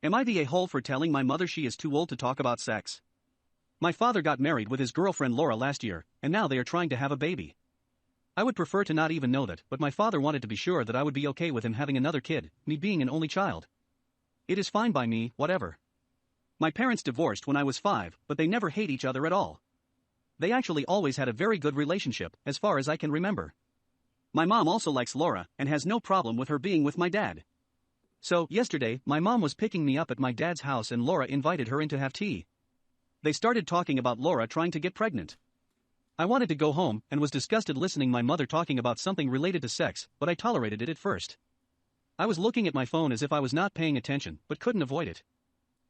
Am I the a-hole for telling my mother she is too old to talk about sex? My father got married with his girlfriend Laura last year, and now they are trying to have a baby. I would prefer to not even know that, but my father wanted to be sure that I would be okay with him having another kid, me being an only child. It is fine by me, whatever. My parents divorced when I was 5, but they never hate each other at all. They actually always had a very good relationship, as far as I can remember. My mom also likes Laura, and has no problem with her being with my dad. So, yesterday, my mom was picking me up at my dad's house and Laura invited her in to have tea. They started talking about Laura trying to get pregnant. I wanted to go home, and was disgusted listening my mother talking about something related to sex, but I tolerated it at first. I was looking at my phone as if I was not paying attention, but couldn't avoid it.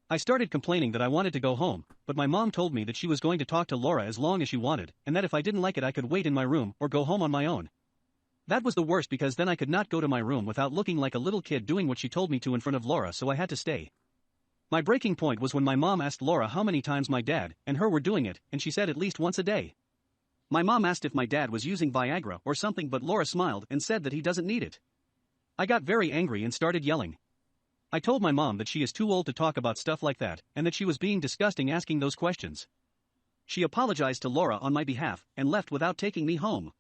I started complaining that I wanted to go home, but my mom told me that she was going to talk to Laura as long as she wanted, and that if I didn't like it I could wait in my room or go home on my own. That was the worst because then I could not go to my room without looking like a little kid doing what she told me to in front of Laura, so I had to stay. My breaking point was when my mom asked Laura how many times my dad and her were doing it, and she said at least once a day. My mom asked if my dad was using Viagra or something, but Laura smiled and said that he doesn't need it. I got very angry and started yelling. I told my mom that she is too old to talk about stuff like that, and that she was being disgusting asking those questions. She apologized to Laura on my behalf, and left without taking me home.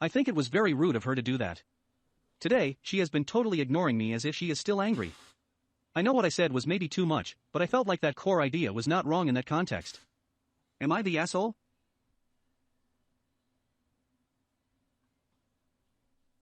I think it was very rude of her to do that. Today, she has been totally ignoring me as if she is still angry. I know what I said was maybe too much, but I felt like that core idea was not wrong in that context. Am I the asshole?